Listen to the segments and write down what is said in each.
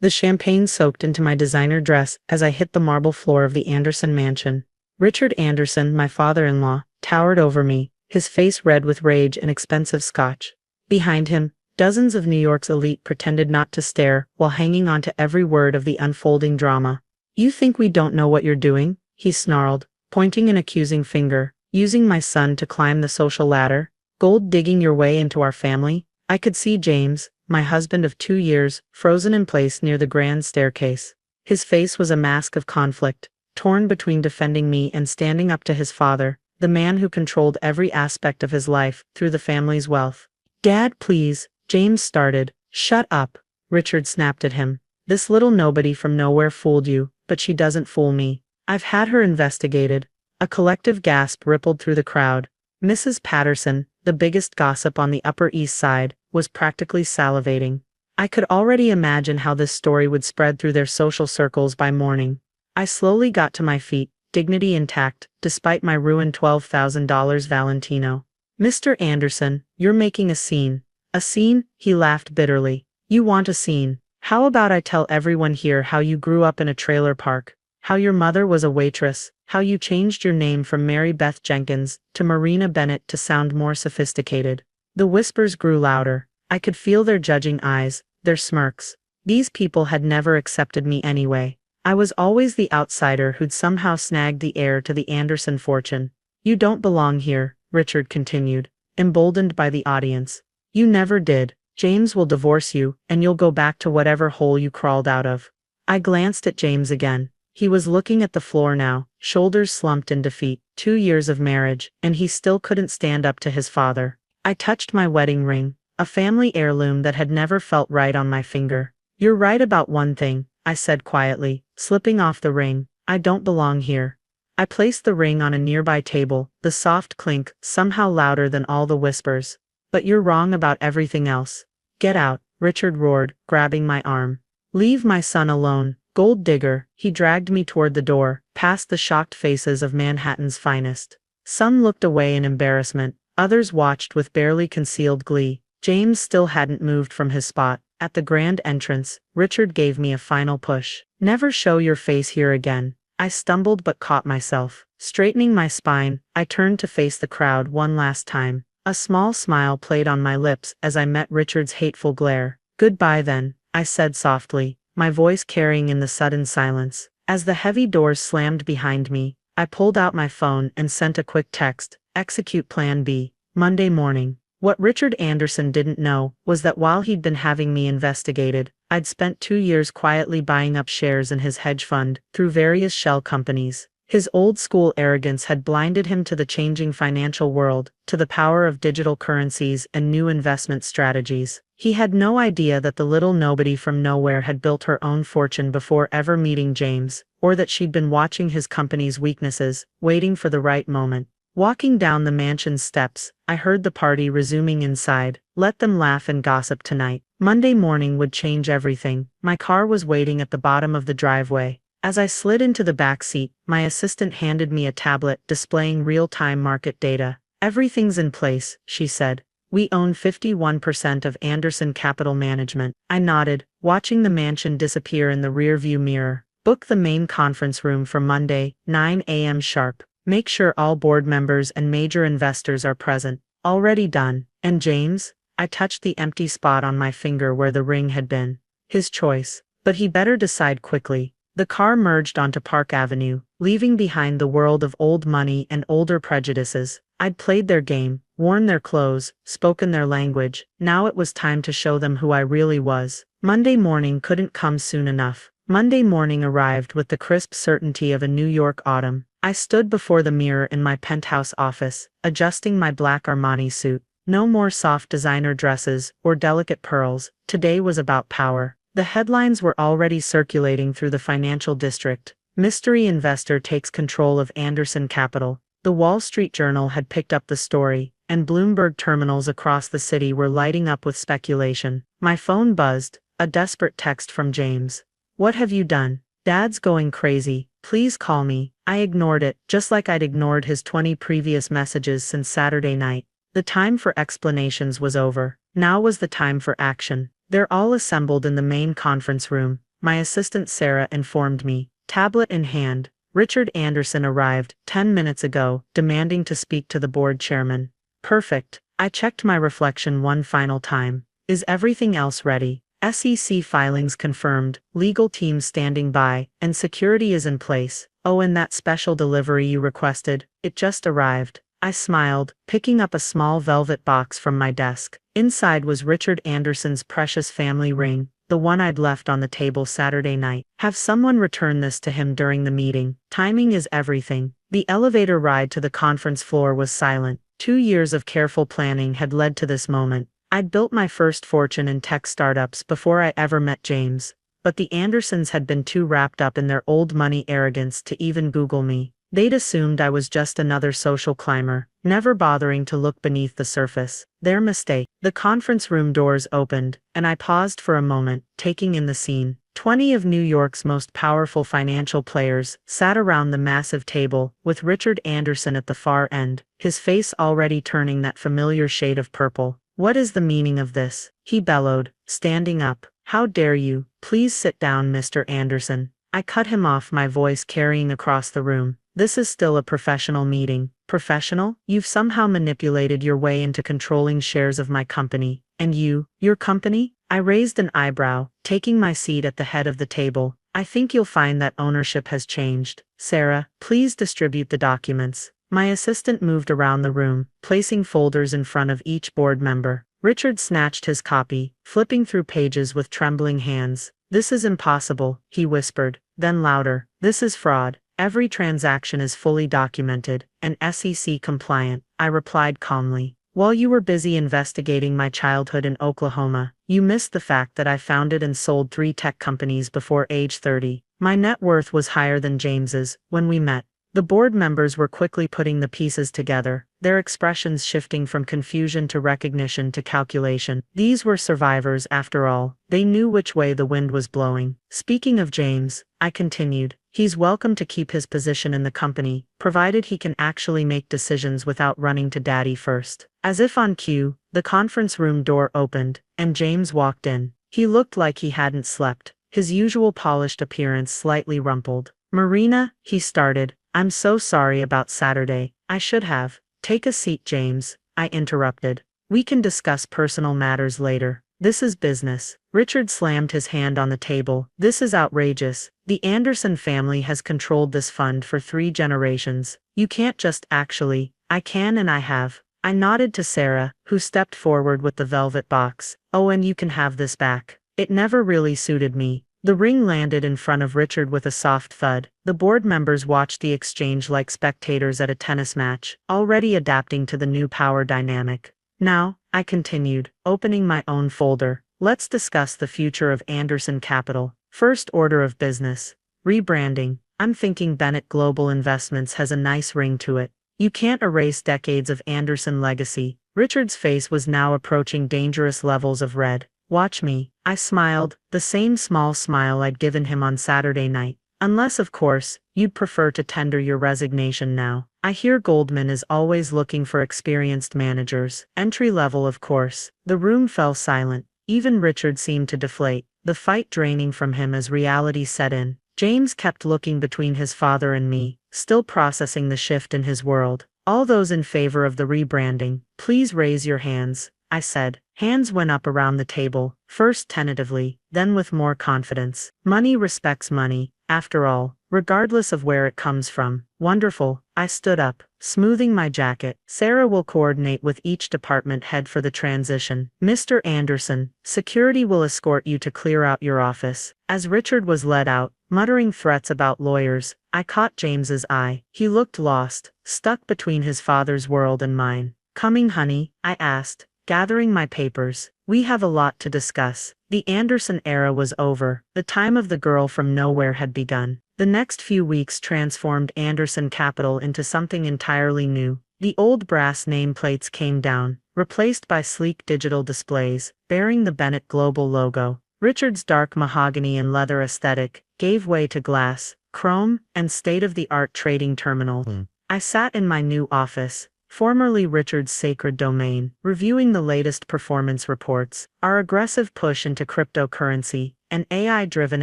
The champagne soaked into my designer dress as I hit the marble floor of the Anderson mansion. Richard Anderson, my father-in-law, towered over me, his face red with rage and expensive scotch. Behind him, dozens of New York's elite pretended not to stare while hanging on to every word of the unfolding drama. "You think we don't know what you're doing?" he snarled, pointing an accusing finger. "Using my son to climb the social ladder? Gold-digging your way into our family?" I could see James, my husband of 2 years, frozen in place near the grand staircase. His face was a mask of conflict, torn between defending me and standing up to his father, the man who controlled every aspect of his life through the family's wealth. "Dad, please," James started. "Shut up," Richard snapped at him. "This little nobody from nowhere fooled you, but she doesn't fool me. I've had her investigated." A collective gasp rippled through the crowd. Mrs. Patterson, the biggest gossip on the Upper East Side, was practically salivating. I could already imagine how this story would spread through their social circles by morning. I slowly got to my feet, dignity intact, despite my ruined $12,000 Valentino. "Mr. Anderson, you're making a scene." "A scene?" He laughed bitterly. "You want a scene? How about I tell everyone here how you grew up in a trailer park? How your mother was a waitress? How you changed your name from Mary Beth Jenkins to Marina Bennett to sound more sophisticated?" The whispers grew louder. I could feel their judging eyes, their smirks. These people had never accepted me anyway. I was always the outsider who'd somehow snagged the heir to the Anderson fortune. "You don't belong here," Richard continued, emboldened by the audience. "You never did. James will divorce you, and you'll go back to whatever hole you crawled out of." I glanced at James again. He was looking at the floor now, shoulders slumped in defeat. 2 years of marriage, and he still couldn't stand up to his father. I touched my wedding ring, a family heirloom that had never felt right on my finger. "You're right about one thing," I said quietly, slipping off the ring. "I don't belong here." I placed the ring on a nearby table, the soft clink somehow louder than all the whispers. "But you're wrong about everything else." "Get out," Richard roared, grabbing my arm. "Leave my son alone, gold digger." He dragged me toward the door, past the shocked faces of Manhattan's finest. Some looked away in embarrassment, others watched with barely concealed glee. James still hadn't moved from his spot. At the grand entrance, Richard gave me a final push. "Never show your face here again." I stumbled but caught myself. Straightening my spine, I turned to face the crowd one last time. A small smile played on my lips as I met Richard's hateful glare. "Goodbye then," I said softly, my voice carrying in the sudden silence. As the heavy doors slammed behind me, I pulled out my phone and sent a quick text. "Execute Plan B. Monday morning." What Richard Anderson didn't know was that while he'd been having me investigated, I'd spent 2 years quietly buying up shares in his hedge fund through various shell companies. His old-school arrogance had blinded him to the changing financial world, to the power of digital currencies and new investment strategies. He had no idea that the little nobody from nowhere had built her own fortune before ever meeting James, or that she'd been watching his company's weaknesses, waiting for the right moment. Walking down the mansion's steps, I heard the party resuming inside. Let them laugh and gossip tonight. Monday morning would change everything. My car was waiting at the bottom of the driveway. As I slid into the back seat, my assistant handed me a tablet displaying real-time market data. "Everything's in place," she said. "We own 51% of Anderson Capital Management." I nodded, watching the mansion disappear in the rear-view mirror. "Book the main conference room for Monday, 9 a.m. sharp. Make sure all board members and major investors are present." "Already done." "And James?" I touched the empty spot on my finger where the ring had been. "His choice. But he better decide quickly." The car merged onto Park Avenue, leaving behind the world of old money and older prejudices. I'd played their game, worn their clothes, spoken their language. Now it was time to show them who I really was. Monday morning couldn't come soon enough. Monday morning arrived with the crisp certainty of a New York autumn. I stood before the mirror in my penthouse office, adjusting my black Armani suit. No more soft designer dresses or delicate pearls. Today was about power. The headlines were already circulating through the financial district. "Mystery investor takes control of Anderson Capital." The Wall Street Journal had picked up the story, and Bloomberg terminals across the city were lighting up with speculation. My phone buzzed, a desperate text from James. "What have you done? Dad's going crazy. Please call me." I ignored it, just like I'd ignored his 20 previous messages since Saturday night. The time for explanations was over. Now was the time for action. They're all assembled in the main conference room. my assistant Sarah informed me. Tablet in hand, Richard Anderson arrived 10 minutes ago, demanding to speak to the board chairman. Perfect. I checked my reflection one final time. Is everything else ready? SEC filings confirmed, legal team standing by, and security is in place. Oh, and that special delivery you requested, it just arrived. I smiled, picking up a small velvet box from my desk. Inside was Richard Anderson's precious family ring, the one I'd left on the table Saturday night. Have someone return this to him during the meeting. Timing is everything. The elevator ride to the conference floor was silent. 2 years of careful planning had led to this moment. I'd built my first fortune in tech startups before I ever met James, but the Andersons had been too wrapped up in their old money arrogance to even Google me. They'd assumed I was just another social climber, never bothering to look beneath the surface. Their mistake. The conference room doors opened, and I paused for a moment, taking in the scene. 20 of New York's most powerful financial players sat around the massive table, with Richard Anderson at the far end, his face already turning that familiar shade of purple. What is the meaning of this? He bellowed, standing up. How dare you? Please sit down, Mr. Anderson. I cut him off, my voice carrying across the room. This is still a professional meeting. Professional? You've somehow manipulated your way into controlling shares of my company. And your company? I raised an eyebrow, taking my seat at the head of the table. I think you'll find that ownership has changed. Sarah, please distribute the documents. My assistant moved around the room, placing folders in front of each board member. Richard snatched his copy, flipping through pages with trembling hands. This is impossible, he whispered, then louder. This is fraud. Every transaction is fully documented and SEC compliant, I replied calmly. While you were busy investigating my childhood in Oklahoma, you missed the fact that I founded and sold 3 tech companies before age 30. My net worth was higher than James's when we met. The board members were quickly putting the pieces together, their expressions shifting from confusion to recognition to calculation. These were survivors after all. They knew which way the wind was blowing. Speaking of James, I continued, he's welcome to keep his position in the company, provided he can actually make decisions without running to daddy first. As if on cue, the conference room door opened, and James walked in. He looked like he hadn't slept, his usual polished appearance slightly rumpled. Marina, he started. I'm so sorry about Saturday. I should have. Take a seat, James, I interrupted. We can discuss personal matters later. This is business. Richard slammed his hand on the table. This is outrageous. The Anderson family has controlled this fund for 3 generations. You can't just actually. I can and I have. I nodded to Sarah, who stepped forward with the velvet box. Oh, and you can have this back. It never really suited me. The ring landed in front of Richard with a soft thud. The board members watched the exchange like spectators at a tennis match, already adapting to the new power dynamic. Now, I continued, opening my own folder. Let's discuss the future of Anderson Capital. First order of business. Rebranding. I'm thinking Bennett Global Investments has a nice ring to it. You can't erase decades of Anderson legacy. Richard's face was now approaching dangerous levels of red. Watch me. I smiled, the same small smile I'd given him on Saturday night. Unless, of course, you'd prefer to tender your resignation now. I hear Goldman is always looking for experienced managers. Entry level, of course. The room fell silent. Even Richard seemed to deflate, the fight draining from him as reality set in. James kept looking between his father and me, still processing the shift in his world. All those in favor of the rebranding, please raise your hands, I said. Hands went up around the table, first tentatively, then with more confidence. Money respects money, after all, regardless of where it comes from. Wonderful. I stood up, smoothing my jacket. Sarah will coordinate with each department head for the transition. Mr. Anderson, security will escort you to clear out your office. As Richard was led out, muttering threats about lawyers, I caught James's eye. He looked lost, stuck between his father's world and mine. Coming, honey? I asked, gathering my papers. We have a lot to discuss. The Anderson era was over. The time of the girl from nowhere had begun. The next few weeks transformed Anderson Capital into something entirely new. The old brass nameplates came down, replaced by sleek digital displays, bearing the Bennett Global logo. Richard's dark mahogany and leather aesthetic gave way to glass, chrome, and state-of-the-art trading terminal. I sat in my new office, formerly Richard's sacred domain, reviewing the latest performance reports. Our aggressive push into cryptocurrency, and AI-driven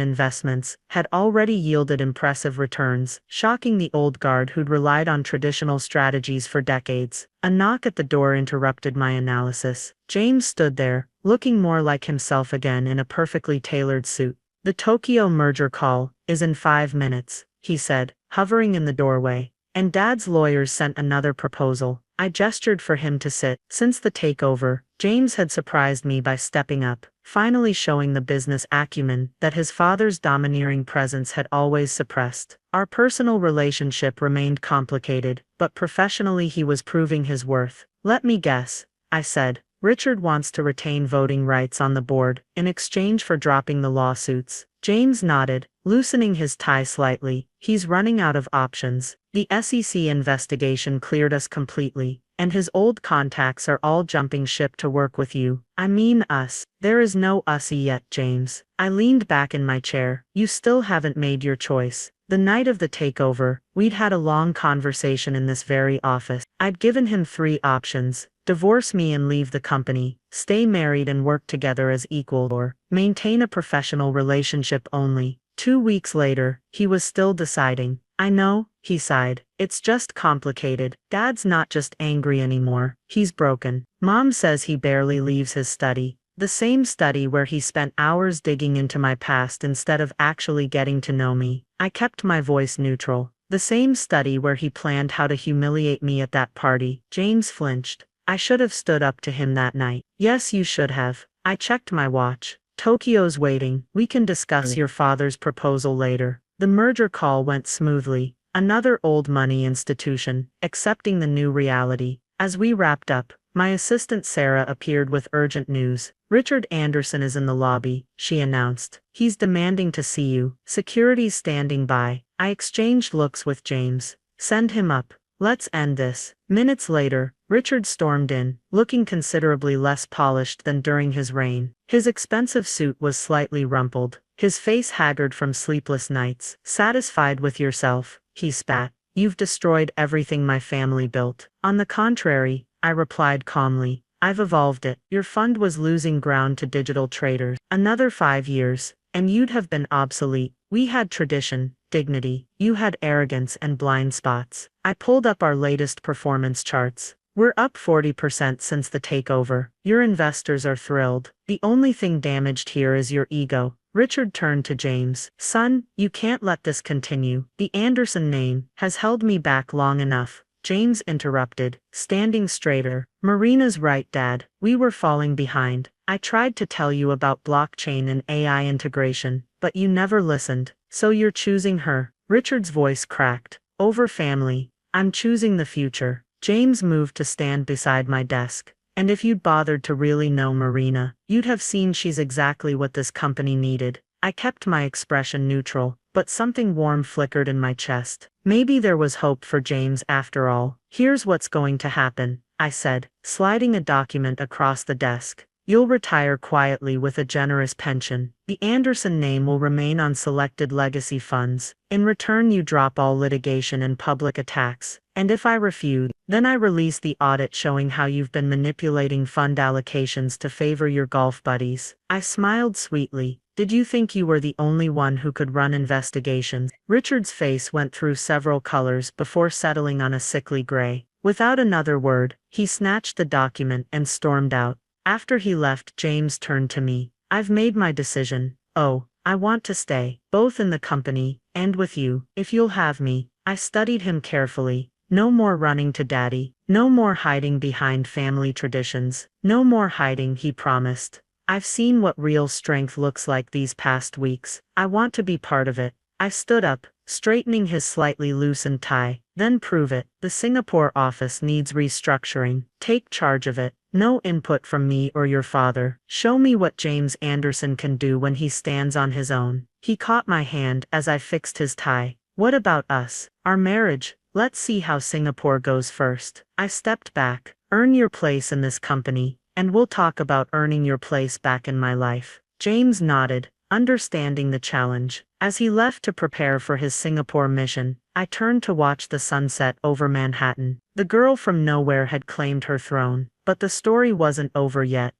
investments had already yielded impressive returns, shocking the old guard who'd relied on traditional strategies for decades. A knock at the door interrupted my analysis. James stood there, looking more like himself again in a perfectly tailored suit. "The Tokyo merger call is in 5 minutes," he said, hovering in the doorway. "And Dad's lawyers sent another proposal." I gestured for him to sit. Since the takeover, James had surprised me by stepping up, finally showing the business acumen that his father's domineering presence had always suppressed. Our personal relationship remained complicated, but professionally he was proving his worth. "Let me guess," I said. "Richard wants to retain voting rights on the board, in exchange for dropping the lawsuits." James nodded, loosening his tie slightly. "He's running out of options. The SEC investigation cleared us completely, and his old contacts are all jumping ship to work with you." "I mean us." "There is no us yet, James." I leaned back in my chair. "You still haven't made your choice." The night of the takeover, we'd had a long conversation in this very office. I'd given him 3 options: divorce me and leave the company, stay married and work together as equals, or maintain a professional relationship only. 2 weeks later, he was still deciding. "I know," he sighed. "It's just complicated. Dad's not just angry anymore, he's broken. Mom says he barely leaves his study. The same study where he spent hours digging into my past instead of actually getting to know me." I kept my voice neutral. "The same study where he planned how to humiliate me at that party." James flinched. I should have stood up to him that night. "Yes, you should have." I checked my watch. "Tokyo's waiting. We can discuss your father's proposal later." The merger call went smoothly. Another old money institution, accepting the new reality. As we wrapped up, my assistant Sarah appeared with urgent news. "Richard Anderson is in the lobby," she announced. "He's demanding to see you. Security's standing by." I exchanged looks with James. "Send him up. Let's end this." Minutes later, Richard stormed in, looking considerably less polished than during his reign. His expensive suit was slightly rumpled, his face haggard from sleepless nights. "Satisfied with yourself?" he spat. "You've destroyed everything my family built." "On the contrary," I replied calmly. "I've evolved it. Your fund was losing ground to digital traders. Another 5 years, and you'd have been obsolete. We had tradition, dignity. You had arrogance and blind spots." I pulled up our latest performance charts. "We're up 40% since the takeover. Your investors are thrilled. The only thing damaged here is your ego." Richard turned to James. "Son, you can't let this continue. The Anderson name has held me back long enough." James interrupted, standing straighter. "Marina's right, Dad. We were falling behind. I tried to tell you about blockchain and AI integration, but you never listened. So you're choosing her." Richard's voice cracked. "Over family. I'm choosing the future." James moved to stand beside my desk. "And if you'd bothered to really know Marina, you'd have seen she's exactly what this company needed." I kept my expression neutral, but something warm flickered in my chest. Maybe there was hope for James after all. "Here's what's going to happen," I said, sliding a document across the desk. "You'll retire quietly with a generous pension. The Anderson name will remain on selected legacy funds. In return, you drop all litigation and public attacks. And if I refuse, then I release the audit showing how you've been manipulating fund allocations to favor your golf buddies." I smiled sweetly. "Did you think you were the only one who could run investigations?" Richard's face went through several colors before settling on a sickly gray. Without another word, he snatched the document and stormed out. After he left, James turned to me. "I've made my decision. Oh, I want to stay, both in the company and with you, if you'll have me." I studied him carefully. No more running to Daddy. No more hiding behind family traditions. No more hiding, he promised. "I've seen what real strength looks like these past weeks. I want to be part of it." I stood up, straightening his slightly loosened tie. "Then prove it. The Singapore office needs restructuring. Take charge of it. No input from me or your father. Show me what James Anderson can do when he stands on his own." He caught my hand as I fixed his tie. "What about us? Our marriage? Let's see how Singapore goes first." I stepped back. "Earn your place in this company, and we'll talk about earning your place back in my life." James nodded, understanding the challenge. As he left to prepare for his Singapore mission, I turned to watch the sunset over Manhattan. The girl from nowhere had claimed her throne, but the story wasn't over yet.